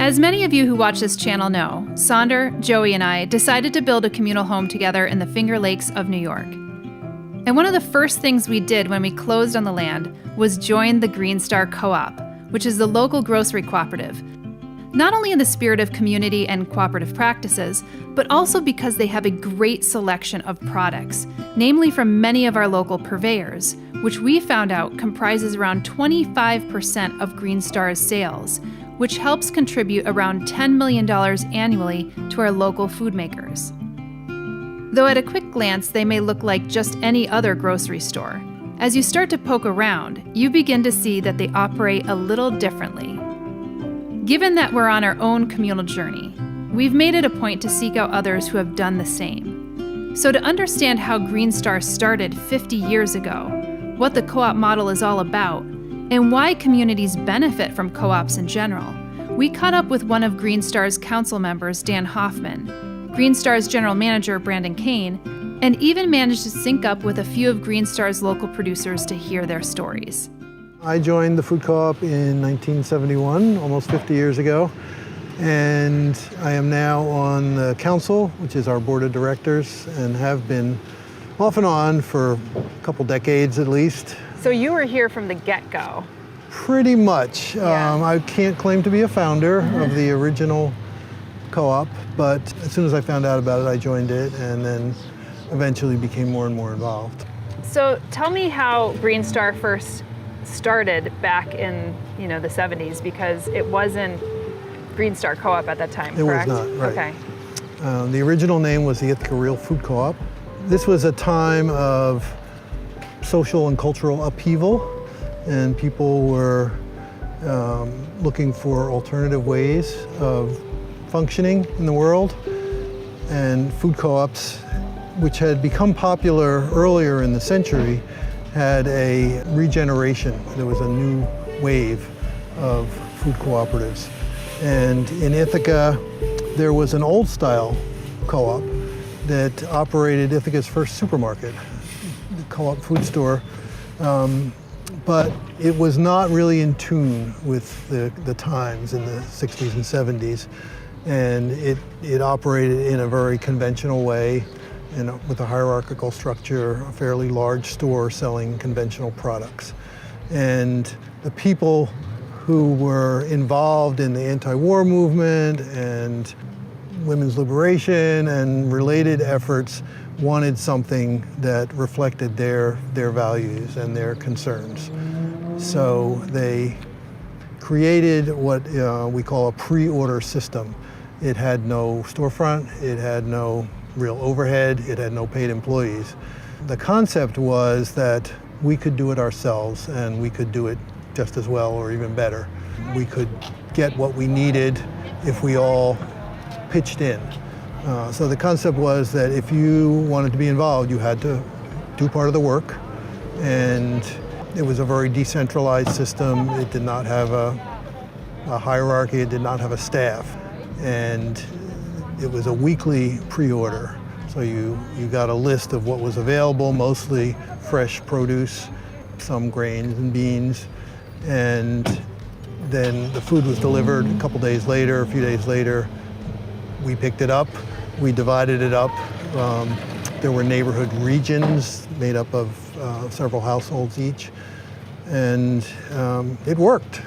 As many of you who watch this channel know, Sonder, Joey, and I decided to build a communal home together in the Finger Lakes of New York. And one of the first things we did when we closed on the land was join the Green Star Co-op, which is the local grocery cooperative, not only in the spirit of community and cooperative practices, but also because they have a great selection of products, namely from many of our local purveyors, which we found out comprises around 25% of Green Star's sales, which helps contribute around $10 million annually to our local food makers. Though at a quick glance, they may look like just any other grocery store, as you start to poke around, you begin to see that they operate a little differently. Given that we're on our own communal journey, we've made it a point to seek out others who have done the same. So to understand how Green Star started 50 years ago, what the co-op model is all about, and why communities benefit from co-ops in general, we caught up with one of Green Star's council members, Dan Hoffman, Green Star's general manager, Brandon Kane, and even managed to sync up with a few of Green Star's local producers to hear their stories. I joined the food co-op in 1971, almost 50 years ago, and I am now on the council, which is our board of directors, and have been off and on for a couple decades at least. So you were here from the get-go? Pretty much. Yeah. I can't claim to be a founder of the original co-op, but as soon as I found out about it, I joined it and then eventually became more and more involved. So tell me how Green Star first started back in the 70s, because it wasn't Green Star Co-op at that time, correct? It was not, right. Okay. The original name was the Ithaca Real Food Co-op. This was a time of social and cultural upheaval, and people were looking for alternative ways of functioning in the world. And food co-ops, which had become popular earlier in the century, had a regeneration. There was a new wave of food cooperatives. And in Ithaca, there was an old style co-op that operated Ithaca's first supermarket, the co-op food store. But it was not really in tune with the times in the 60s and 70s. And it operated in a very conventional way, with a hierarchical structure, a fairly large store selling conventional products. And the people who were involved in the anti-war movement and women's liberation and related efforts wanted something that reflected their values and their concerns. So they created what we call a pre-order system. It had no storefront, it had no real overhead, it had no paid employees. The concept was that we could do it ourselves, and we could do it just as well or even better. We could get what we needed if we all pitched in. So the concept was that if you wanted to be involved, you had to do part of the work, and it was a very decentralized system. It did not have a hierarchy, it did not have a staff, and it was a weekly pre-order. So you got a list of what was available, mostly fresh produce, some grains and beans, and then the food was delivered a couple days later, a few days later. We picked it up, we divided it up. There were neighborhood regions made up of several households each, and it worked,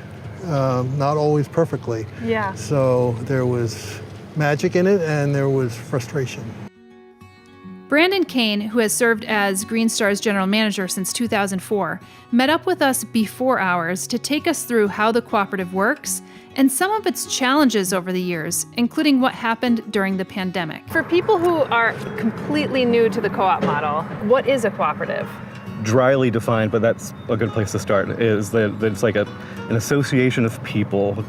not always perfectly. Yeah. So there was magic in it, and there was frustration. Brandon Kane, who has served as Green Star's general manager since 2004, met up with us before hours to take us through how the cooperative works and some of its challenges over the years, including what happened during the pandemic. For people who are completely new to the co-op model, what is a cooperative? Dryly defined, but that's a good place to start, is that it's like an association of people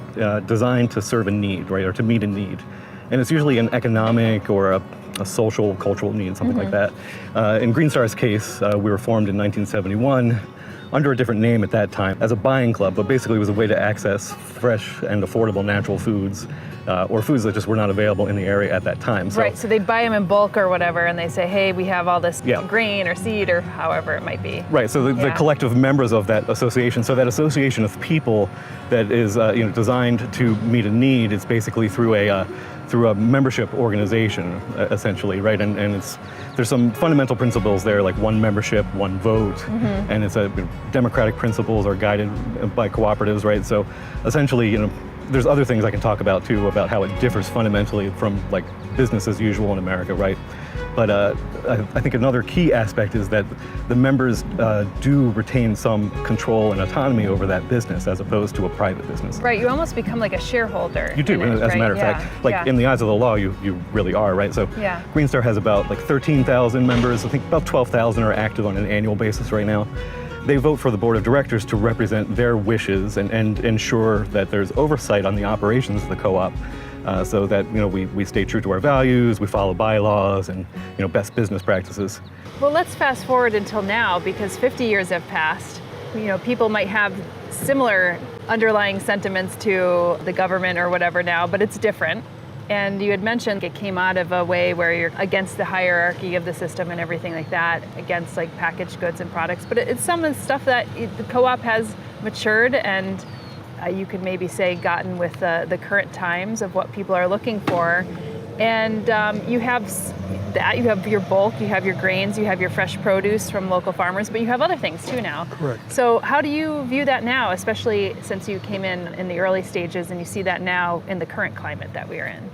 designed to serve a need, right, or to meet a need. And it's usually an economic or a social, cultural need, something like that. In Green Star's case, we were formed in 1971. under a different name at that time as a buying club, but basically it was a way to access fresh and affordable natural foods, or foods that just were not available in the area at that time. So, Right, so they'd buy them in bulk or whatever, and they say, hey, we have all this Yeah. grain or seed or however it might be. Right, so the Yeah. collective members of that association, so that association of people that is designed to meet a need, it's basically through a membership organization, essentially, right? And there's some fundamental principles there, like one membership, one vote, and it's democratic principles are guided by cooperatives, right? So essentially, there's other things I can talk about too, about how it differs fundamentally from like business as usual in America, right? But I think another key aspect is that the members do retain some control and autonomy over that business as opposed to a private business. Right, you almost become like a shareholder. You do, in it, as a matter of right? fact. Yeah, Like yeah. in the eyes of the law, you really are, right? So Yeah. Green Star has about like 13,000 members. I think about 12,000 are active on an annual basis right now. They vote for the board of directors to represent their wishes and ensure that there's oversight on the operations of the co-op, so that we stay true to our values, we follow bylaws and best business practices. Well, let's fast forward until now, because 50 years have passed. People might have similar underlying sentiments to the government or whatever now, but it's different. And you had mentioned it came out of a way where you're against the hierarchy of the system and everything like that, against like packaged goods and products. But it's some of the stuff that the co-op has matured and you could maybe say gotten with the current times of what people are looking for. And you have that, you have your bulk, you have your grains, you have your fresh produce from local farmers, but you have other things too now. Correct. So how do you view that now, especially since you came in the early stages and you see that now in the current climate that we are in?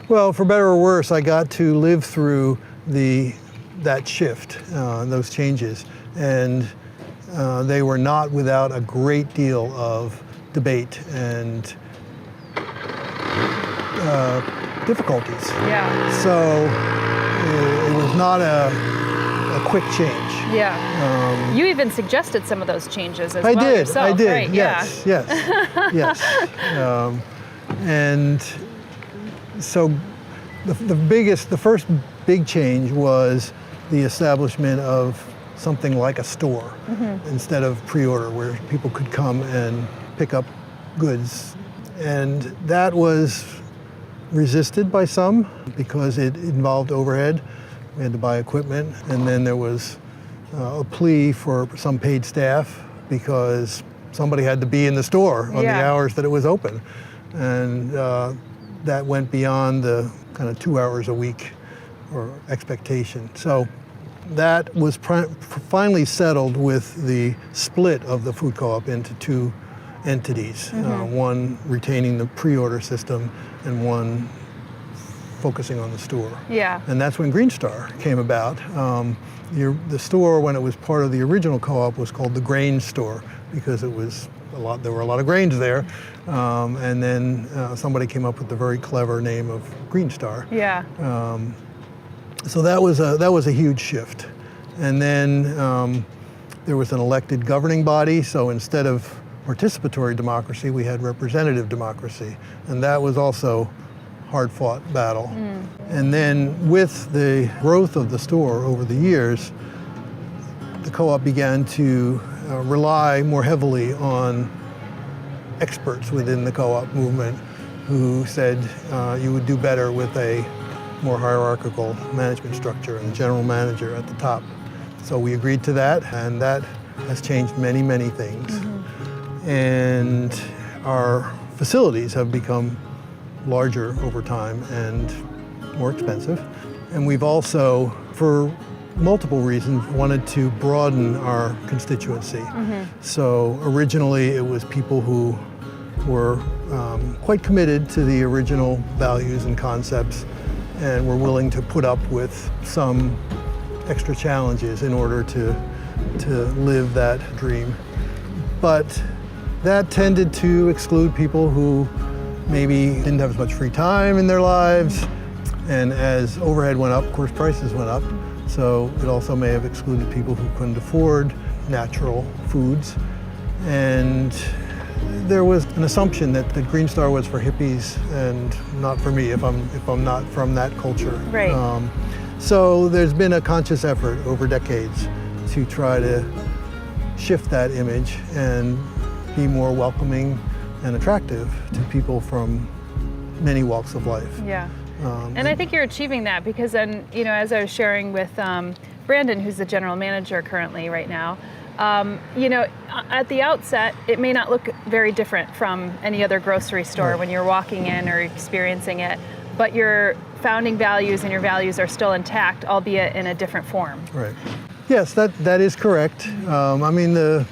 Well, for better or worse, I got to live through that shift, those changes, and they were not without a great deal of debate and difficulties. Yeah. So it was not a quick change. Yeah. You even suggested some of those changes as I well did. yourself, I did. right? Yes. Yes. Yes. And so the first big change was the establishment of something like a store instead of pre-order, where people could come and pick up goods. And that was resisted by some because it involved overhead. We had to buy equipment, and then there was a plea for some paid staff because somebody had to be in the store on the hours that it was open. And that went beyond the kind of 2 hours a week or expectation. So that was finally settled with the split of the food co-op into two entities, one retaining the pre-order system and one focusing on the store. Yeah. And that's when Green Star came about. The store, when it was part of the original co-op, was called the Grain Store because there were a lot of grains there. And then somebody came up with the very clever name of Green Star. Yeah. So that was a huge shift. And then there was an elected governing body, so instead of participatory democracy, we had representative democracy. And that was also hard-fought battle. And then with the growth of the store over the years, the co-op began to rely more heavily on experts within the co-op movement who said you would do better with a more hierarchical management structure and general manager at the top. So we agreed to that, and that has changed many, many things. And our facilities have become larger over time and more expensive. And we've also, for multiple reasons, wanted to broaden our constituency. So originally it was people who were quite committed to the original values and concepts and were willing to put up with some extra challenges in order to live that dream. But that tended to exclude people who maybe didn't have as much free time in their lives. And as overhead went up, of course, prices went up. So it also may have excluded people who couldn't afford natural foods. And there was an assumption that Green Star was for hippies and not for me if I'm not from that culture. Right. So there's been a conscious effort over decades to try to shift that image and be more welcoming and attractive to people from many walks of life. Yeah. And I think you're achieving that because then, as I was sharing with Brandon, who's the general manager currently right now, at the outset, it may not look very different from any other grocery store when you're walking in or experiencing it, but your founding values and your values are still intact, albeit in a different form. Right. Yes, that is correct. I mean, the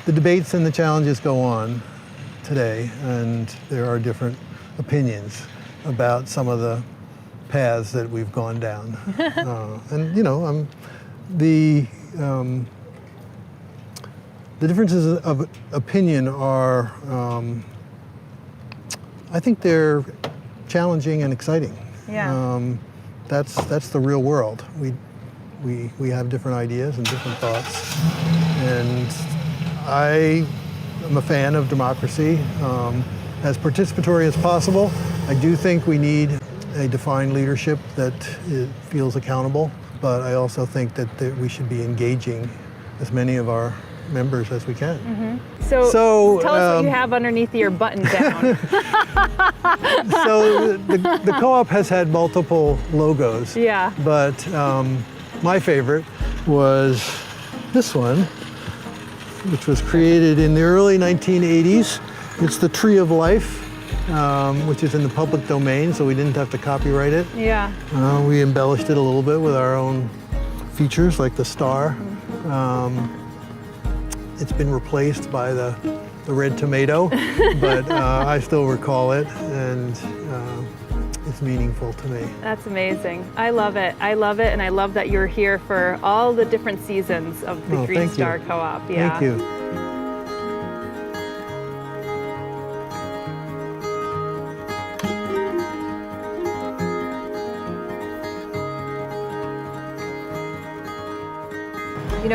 debates and the challenges go on today, and there are different opinions about some of the paths that we've gone down. And the differences of opinion are, I think they're challenging and exciting. Yeah. That's the real world. We have different ideas and different thoughts, and I am a fan of democracy, as participatory as possible. I do think we need a defined leadership that feels accountable, but I also think that we should be engaging as many of our members as we can. Mm-hmm. So tell us what you have underneath your button down. So the co-op has had multiple logos. Yeah. But my favorite was this one, which was created in the early 1980s. It's the Tree of Life, which is in the public domain, so we didn't have to copyright it. Yeah. We embellished it a little bit with our own features, like the star. It's been replaced by the red tomato, but I still recall it, and it's meaningful to me. That's amazing. I love it. I love it, and I love that you're here for all the different seasons of the Green Star Co-op. Yeah. Thank you.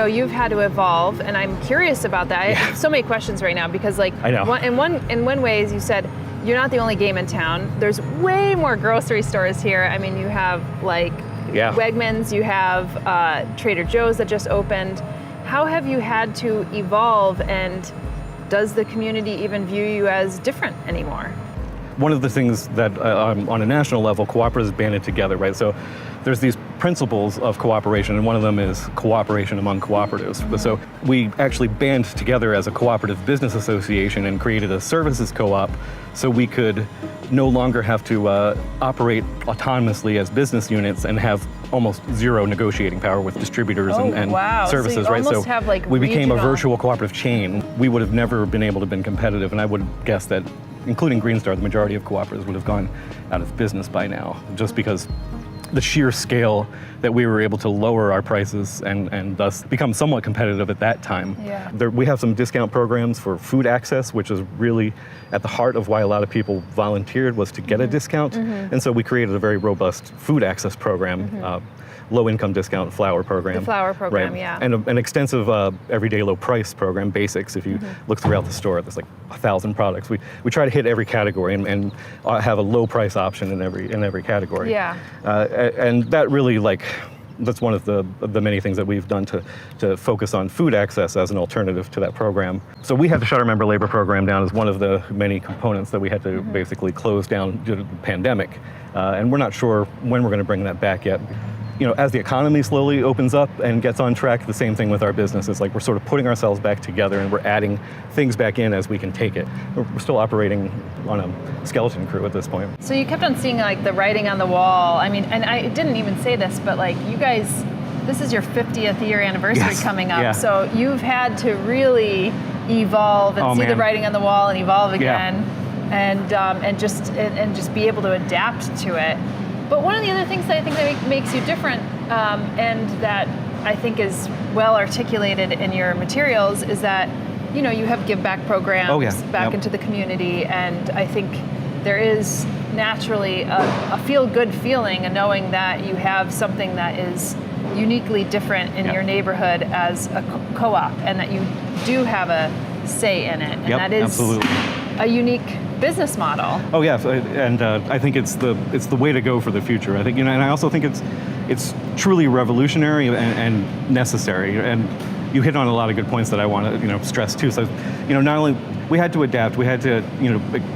You've had to evolve, and I'm curious about that. I have so many questions right now because, I know. In one way, as you said, you're not the only game in town. There's way more grocery stores here. I mean, you have Wegmans, you have Trader Joe's that just opened. How have you had to evolve, and does the community even view you as different anymore? One of the things that on a national level, cooperatives banded together, right? So there's these principles of cooperation, and one of them is cooperation among cooperatives. Mm-hmm. So we actually band together as a cooperative business association and created a services co-op so we could no longer have to operate autonomously as business units and have almost zero negotiating power with distributors and services, so right? So have we became a virtual cooperative chain. We would have never been able to have been competitive, and I would guess that, including Green Star, the majority of cooperatives would have gone out of business by now, just because the sheer scale that we were able to lower our prices and thus become somewhat competitive at that time. Yeah. We have some discount programs for food access, which is really at the heart of why a lot of people volunteered, was to get a discount. Mm-hmm. And so we created a very robust food access program, low-income discount flour program. The flour program, right? Yeah. And an extensive everyday low price program, Basics. If you look throughout the store, there's 1,000 products. We try to hit every category and have a low price option in every category. Yeah. And that really, that's one of the many things that we've done to focus on food access as an alternative to that program. So we had to shut our member labor program down as one of the many components that we had to basically close down due to the pandemic. And we're not sure when we're going to bring that back yet. As the economy slowly opens up and gets on track, the same thing with our business. It's we're sort of putting ourselves back together and we're adding things back in as we can take it. We're still operating on a skeleton crew at this point. So you kept on seeing the writing on the wall. I mean, and I didn't even say this, but you guys, this is your 50th year anniversary coming up. Yeah. So you've had to really evolve and see the writing on the wall and evolve again, and just be able to adapt to it. But one of the other things that I think that makes you different, and that I think is well articulated in your materials, is that you have give back programs back into the community, and I think there is naturally a feel good feeling in knowing that you have something that is uniquely different in your neighborhood as a co-op, and that you do have a say in it, and that is absolutely a unique business model. Oh yeah, and I think it's the way to go for the future. I think and I also think it's truly revolutionary and necessary. And you hit on a lot of good points that I want to stress too. So not only we had to adapt, we had to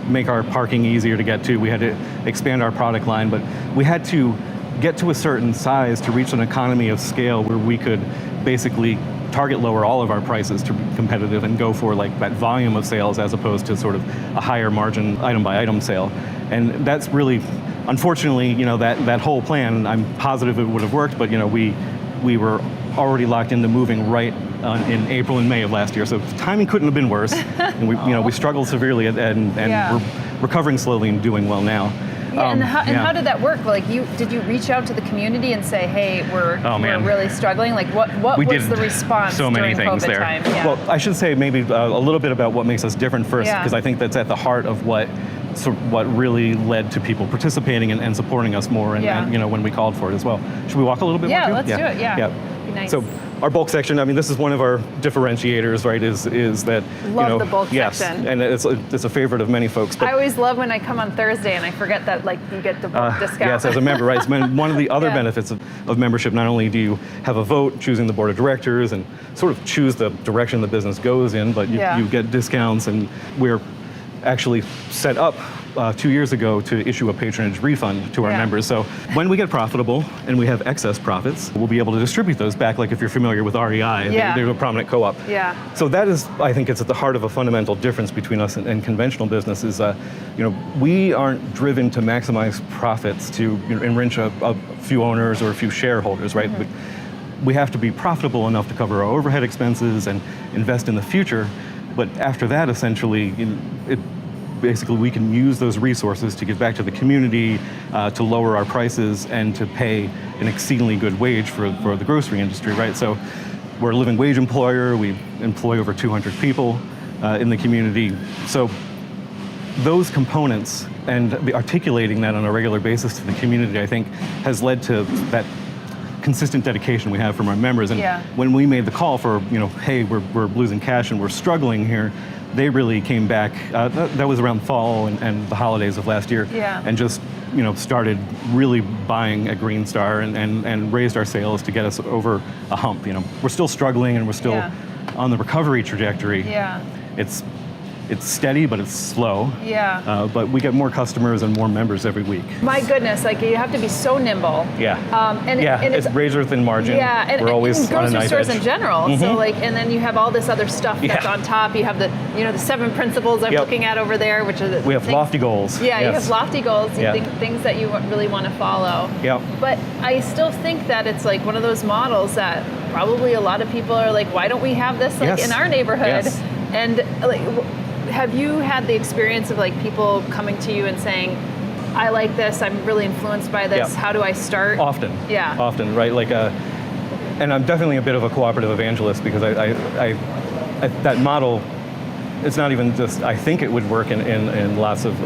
make our parking easier to get to, we had to expand our product line, but we had to get to a certain size to reach an economy of scale where we could basically target lower all of our prices to be competitive and go for like that volume of sales as opposed to sort of a higher margin item by item sale. And that's really, unfortunately, that whole plan, I'm positive it would have worked, but we were already locked into moving right in April and May of last year, so the timing couldn't have been worse. And we struggled severely and we're recovering slowly and doing well now. Yeah, and how did that work? Like, did you reach out to the community and say, "Hey, we're really struggling"? Like, what was the response so many during things COVID there. time? Yeah. Well, I should say maybe a little bit about what makes us different first, Yeah. because I think that's at the heart of what really led to people participating and supporting us more, and when we called for it as well. Should we walk a little bit more? Yeah, let's do it. Yeah. Be nice. So our bulk section, I mean, this is one of our differentiators, right? Is that Love the bulk yes, section. and it's a favorite of many folks. But I always love when I come on Thursday and I forget that you get the bulk discount. yes, as a member, right? One of the other benefits of membership, not only do you have a vote choosing the board of directors and sort of choose the direction the business goes in, but you get discounts, and we're actually set up 2 years ago to issue a patronage refund to our members. So when we get profitable and we have excess profits, we'll be able to distribute those back. Like if you're familiar with REI, they're a prominent co-op. Yeah. So that is, I think it's at the heart of a fundamental difference between us and conventional businesses. We aren't driven to maximize profits to enrich a few owners or a few shareholders, right? Mm-hmm. We have to be profitable enough to cover our overhead expenses and invest in the future. But after that, essentially, basically we can use those resources to give back to the community, to lower our prices, and to pay an exceedingly good wage for the grocery industry, right? So we're a living wage employer. We employ over 200 people in the community. So those components and articulating that on a regular basis to the community, I think, has led to that consistent dedication we have from our members. And when we made the call for, hey, we're losing cash and we're struggling here, they really came back. That was around fall and the holidays of last year, and just started really buying at Green Star and raised our sales to get us over a hump. We're still struggling and we're still on the recovery trajectory. It's steady, but it's slow. But we get more customers and more members every week. My goodness, you have to be so nimble. And it's razor thin margin. And we're always and on a grocery knife stores edge. in general. Mm-hmm. So and then you have all this other stuff that's on top. You have the 7 principles I'm looking at over there, which are we have lofty goals. Yeah, you have lofty goals. You think things that you really want to follow. But I still think that it's one of those models that probably a lot of people are like, why don't we have this in our neighborhood? And have you had the experience of people coming to you and saying, I like this, I'm really influenced by this, how do I start? Often, right? And I'm definitely a bit of a cooperative evangelist, because I that model, it's not even just, I think it would work in lots of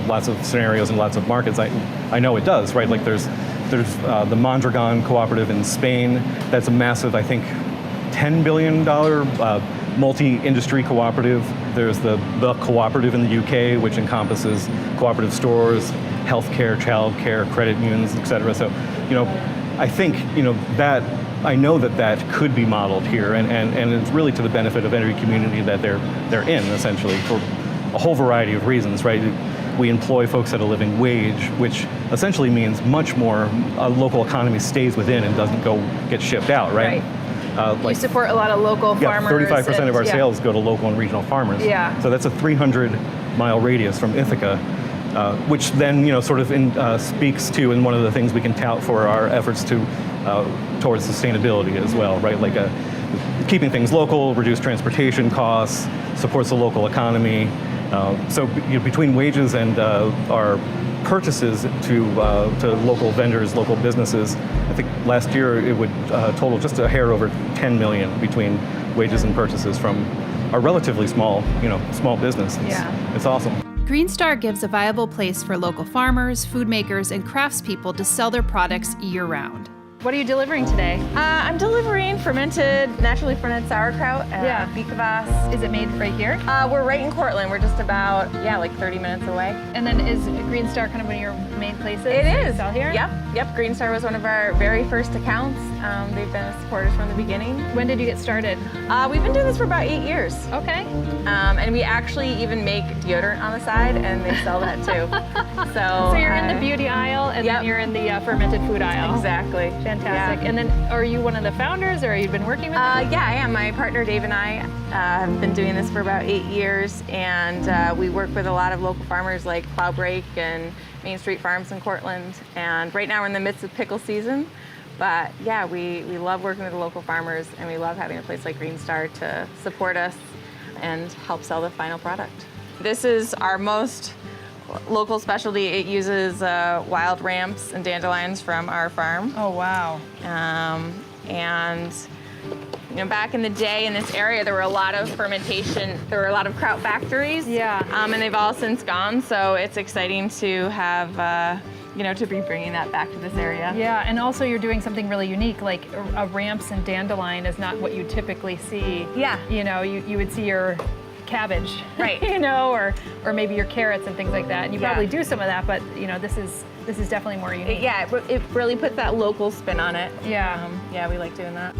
lots of scenarios and lots of markets. I know it does, right? There's the Mondragon cooperative in Spain. That's a massive, I think, $10 billion multi-industry cooperative. There's the cooperative in the UK, which encompasses cooperative stores, healthcare, childcare, credit unions, et cetera. So, I think, that I know that could be modeled here, and it's really to the benefit of every community that they're in, essentially, for a whole variety of reasons, right? We employ folks at a living wage, which essentially means much more a local economy stays within and doesn't go get shipped out, right? You support a lot of local farmers. 35% of our sales go to local and regional farmers. So that's a 300-mile radius from Ithaca, which then speaks to, and one of the things we can tout for our efforts towards sustainability as well, right? Keeping things local, reduce transportation costs, supports the local economy. So between wages and our purchases to local vendors, local businesses, I think last year it would total just a hair over 10 million between wages and purchases from a relatively small business. It's awesome. Green Star gives a viable place for local farmers, food makers, and craftspeople to sell their products year-round. What are you delivering today? I'm delivering naturally fermented sauerkraut and beet kvass. Is it made right here? We're right in Cortland. We're just about 30 minutes away. And then is Green Star kind of one of your main places? It is. Sell here? Yep. Green Star was one of our very first accounts. They've been supporters from the beginning. When did you get started? We've been doing this for about 8 years. Okay. And we actually even make deodorant on the side, and they sell that too. So you're in the beauty aisle, and then you're in the fermented food aisle. Exactly. Fantastic. Yeah. And then, are you one of the founders, or you've been working with them? Yeah, I am. My partner Dave and I have been doing this for about 8 years, and we work with a lot of local farmers like Plowbreak and Main Street Farms in Cortland. And right now we're in the midst of pickle season. But yeah, we love working with the local farmers, and we love having a place like Green Star to support us and help sell the final product. This is our most local specialty. It uses wild ramps and dandelions from our farm. Oh, wow. And you know, back in the day in this area, there were a lot of fermentation. There were a lot of kraut factories. Yeah. And they've all since gone. So it's exciting to have, you know, to be bringing that back to this area. Yeah, and also you're doing something really unique, like a ramps and dandelion is not what you typically see. Yeah. You know, you would see your cabbage, Right. you know, or maybe your carrots and things like that. And you Yeah. probably do some of that, but you know, this is definitely more unique. It really puts that local spin on it. Yeah. Yeah, we like doing that.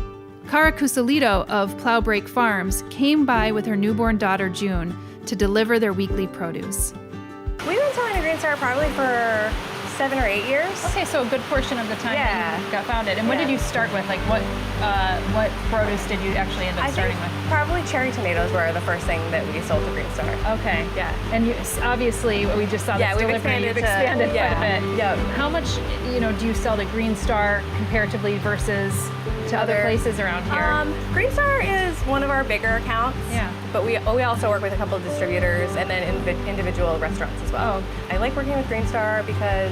Cara Cusalito of Plowbreak Farms came by with her newborn daughter June to deliver their weekly produce. We've been selling the Green Star probably for 7 or 8 years. Okay, so a good portion of the time that you got founded. And when Yeah. did you start with? Like what produce did you actually end up starting with? Probably cherry tomatoes were the first thing that we sold to Green Star. Okay. Yeah. And you, obviously, we just saw this Yeah, we've delivery. You've expanded expanded to- quite a bit. yeah. How much, you know, do you sell to Green Star comparatively versus to other places around here? Green Star is one of our bigger accounts. Yeah. But we also work with a couple of distributors and then individual restaurants as well. Oh. I like working with Green Star because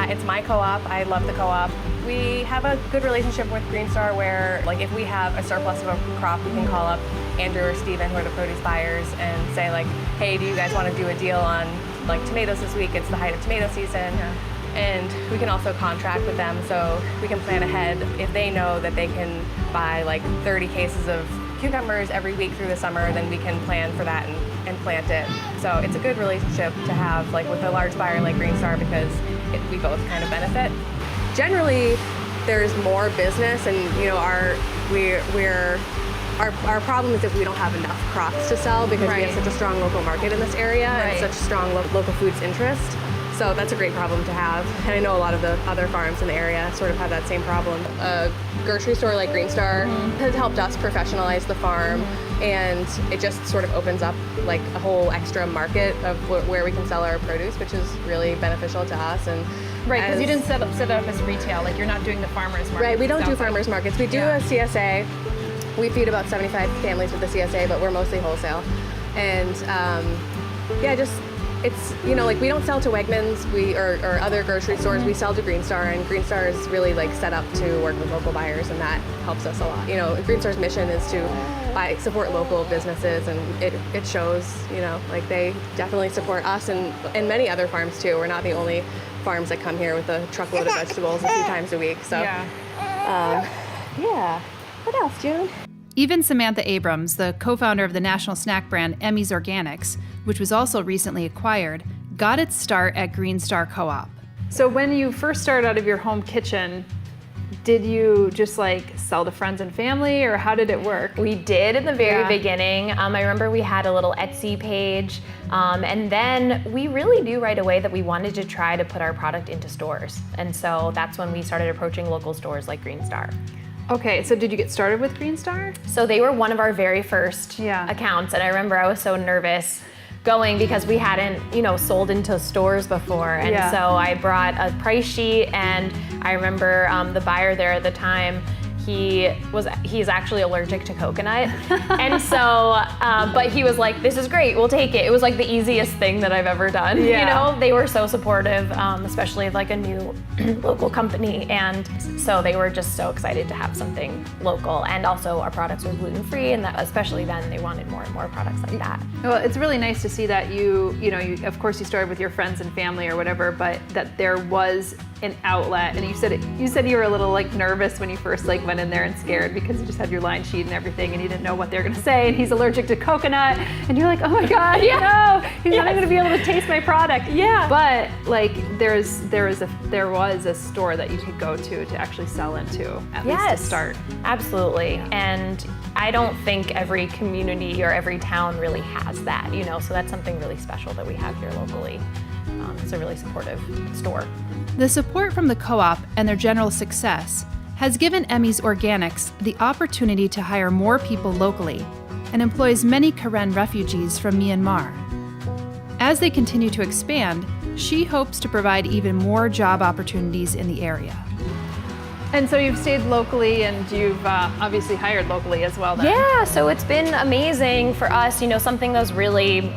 it's my co-op. I love the co-op. We have a good relationship with Green Star where, like, if we have a surplus of a crop, we can call up Andrew or Steven, who are the produce buyers, and say, like, hey, do you guys want to do a deal on, like, tomatoes this week? It's the height of tomato season. Yeah. And we can also contract with them so we can plan ahead. If they know that they can buy, like, 30 cases of cucumbers every week through the summer, then we can plan for that and plant it. So it's a good relationship to have, like, with a large buyer like Green Star, because we both kind of benefit. Generally, there's more business, and you know, our problem is if we don't have enough crops to sell, because we have such a strong local market in this area and such strong local foods interest. So that's a great problem to have. And I know a lot of the other farms in the area sort of have that same problem. A grocery store like Green Star has helped us professionalize the farm, and it just sort of opens up like a whole extra market of where we can sell our produce, which is really beneficial to us. And Right, because you didn't set up as retail, like you're not doing the farmers market. Right, we don't do farmers markets. We do a CSA. We feed about 75 families with the CSA, but we're mostly wholesale. And it's, you know, like, we don't sell to Wegmans or other grocery stores. We sell to Green Star, and Green Star is really, like, set up to work with local buyers, and that helps us a lot. You know, Green Star's mission is to support local businesses, and it shows, you know, like, they definitely support us and many other farms too. We're not the only farms that come here with a truckload of vegetables a few times a week. So, What else, June? Even Samantha Abrams, the co-founder of the national snack brand Emmy's Organics, which was also recently acquired, got its start at Green Star Co-op. So when you first started out of your home kitchen, did you just like sell to friends and family, or how did it work? We did in the very beginning. I remember we had a little Etsy page, and then we really knew right away that we wanted to try to put our product into stores. And so that's when we started approaching local stores like Green Star. Okay, so did you get started with Green Star? So they were one of our very first accounts, and I remember I was so nervous going because we hadn't, you know, sold into stores before. And so I brought a price sheet, and I remember the buyer there at the time, he's actually allergic to coconut. And so, but he was like, this is great, we'll take it. It was like the easiest thing that I've ever done. You know, they were so supportive, especially of like a new local company. And so they were just so excited to have something local. And also our products were gluten-free, and that, especially then, they wanted more and more products like that. Well, it's really nice to see that you of course you started with your friends and family or whatever, but that there was an outlet. And you said you were a little like nervous when you first like went in there and scared because you just had your line sheet and everything and you didn't know what they were gonna say, and he's allergic to coconut, and you're like, oh my God, no, he's not gonna be able to taste my product. Yeah. But like there was a store that you could go to actually sell into, at least to start. Absolutely. And I don't think every community or every town really has that, you know, so that's something really special that we have here locally. It's a really supportive store. The support from the co-op and their general success has given Emmy's Organics the opportunity to hire more people locally and employs many Karen refugees from Myanmar. As they continue to expand, she hopes to provide even more job opportunities in the area. And so you've stayed locally, and you've obviously hired locally as well then. Yeah, so it's been amazing for us. You know, something that was really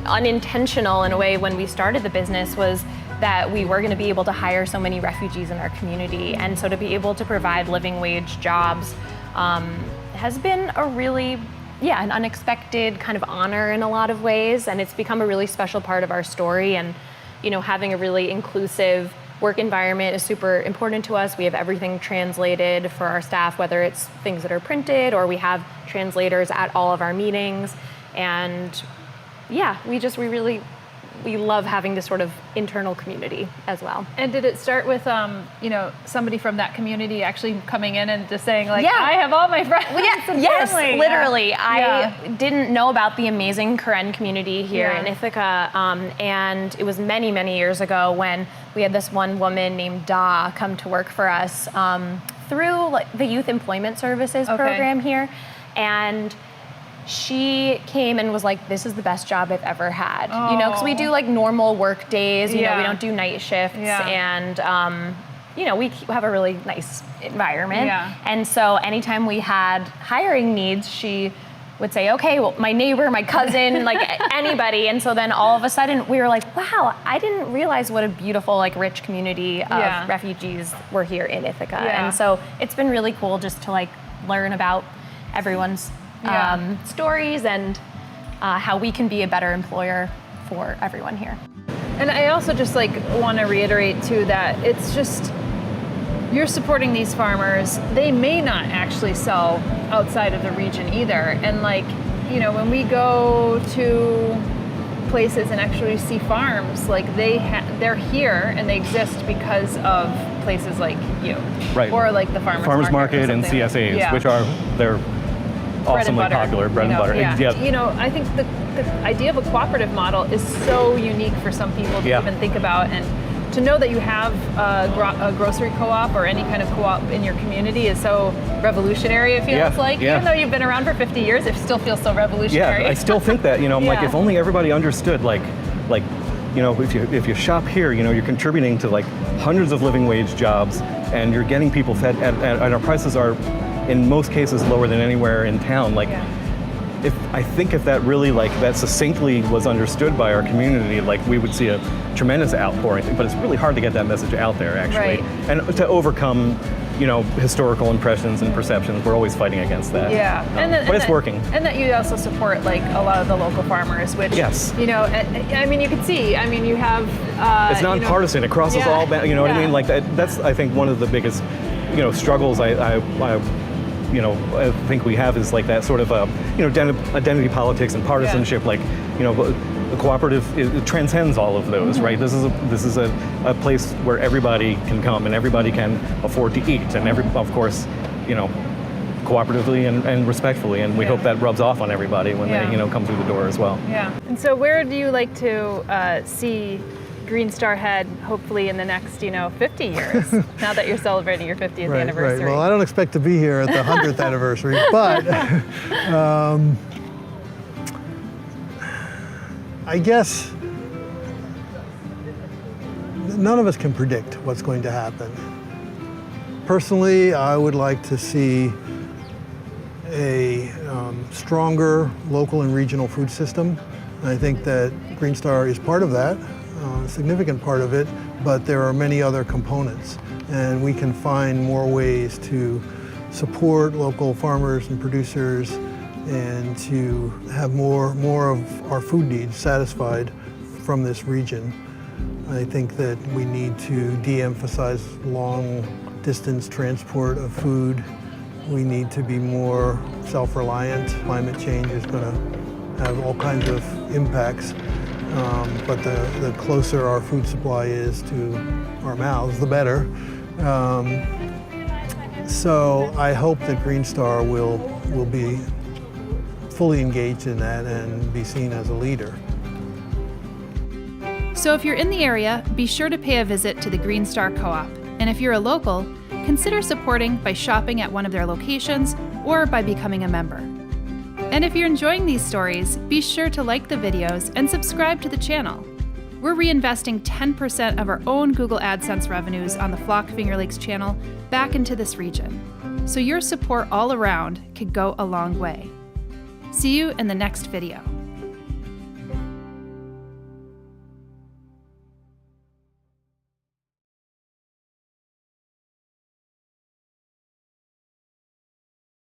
unintentional in a way when we started the business was that we were going to be able to hire so many refugees in our community. And so to be able to provide living wage jobs has been a really, an unexpected kind of honor in a lot of ways. And it's become a really special part of our story. And, you know, having a really inclusive work environment is super important to us. We have everything translated for our staff, whether it's things that are printed or we have translators at all of our meetings. And yeah, we love having this sort of internal community as well. And did it start with, somebody from that community actually coming in and just saying like, I have all my friends and yes, family. Literally. I didn't know about the amazing Karen community here in Ithaca. And it was many, many years ago when we had this one woman named Da come to work for us through like the Youth Employment Services program here. And she came and was like, this is the best job I've ever had. You know, because we do like normal work days, you know, we don't do night shifts. And, we have a really nice environment. And so anytime we had hiring needs, she would say, okay, well, my neighbor, my cousin, like anybody. And so then all of a sudden we were like, wow, I didn't realize what a beautiful, like rich community of refugees were here in Ithaca. And so it's been really cool just to like learn about everyone's stories and how we can be a better employer for everyone here. And I also just like want to reiterate too that it's just, you're supporting these farmers. They may not actually sell outside of the region either. And like, you know, when we go to places and actually see farms, like they're here and they exist because of places like you. Right. Or like the farmers market and CSAs, which are their awesomely popular bread and butter. You know, I think the idea of a cooperative model is so unique for some people to even think about, and to know that you have a grocery co-op or any kind of co-op in your community is so revolutionary, it feels like. Even though you've been around for 50 years, it still feels so revolutionary. Yeah, I still think that, you know, I'm like, if only everybody understood, like, you know, if you shop here, you know, you're contributing to like hundreds of living wage jobs, and you're getting people fed, and our prices are in most cases lower than anywhere in town. Like, if that really, like, that succinctly was understood by our community, like, we would see a tremendous outpouring. But it's really hard to get that message out there, actually. And to overcome, you know, historical impressions and perceptions, we're always fighting against that. But it's working. And that you also support like a lot of the local farmers, which, you know, I mean, you can see, I mean, you have... it's nonpartisan, it crosses all, you know what I mean? Like, that's, I think, one of the biggest, you know, struggles I think we have is like that sort of, identity politics and partisanship, like, you know, the cooperative, it transcends all of those, right? This is a place where everybody can come and everybody can afford to eat, and of course, you know, cooperatively and respectfully, and we hope that rubs off on everybody when they, you know, come through the door as well. And so where do you like to see Green Star head, hopefully in the next, 50 years, now that you're celebrating your 50th anniversary? Right. Well, I don't expect to be here at the 100th anniversary, but I guess none of us can predict what's going to happen. Personally, I would like to see a stronger local and regional food system. And I think that Green Star is part of that. A significant part of it, but there are many other components, and we can find more ways to support local farmers and producers and to have more of our food needs satisfied from this region. I think that we need to de-emphasize long-distance transport of food. We need to be more self-reliant. Climate change is going to have all kinds of impacts, but the closer our food supply is to our mouths, the better. So I hope that Green Star will be fully engaged in that and be seen as a leader. So if you're in the area, be sure to pay a visit to the Green Star Co-op. And if you're a local, consider supporting by shopping at one of their locations or by becoming a member. And if you're enjoying these stories, be sure to like the videos and subscribe to the channel. We're reinvesting 10% of our own Google AdSense revenues on the Flock Finger Lakes channel back into this region. So your support all around could go a long way. See you in the next video.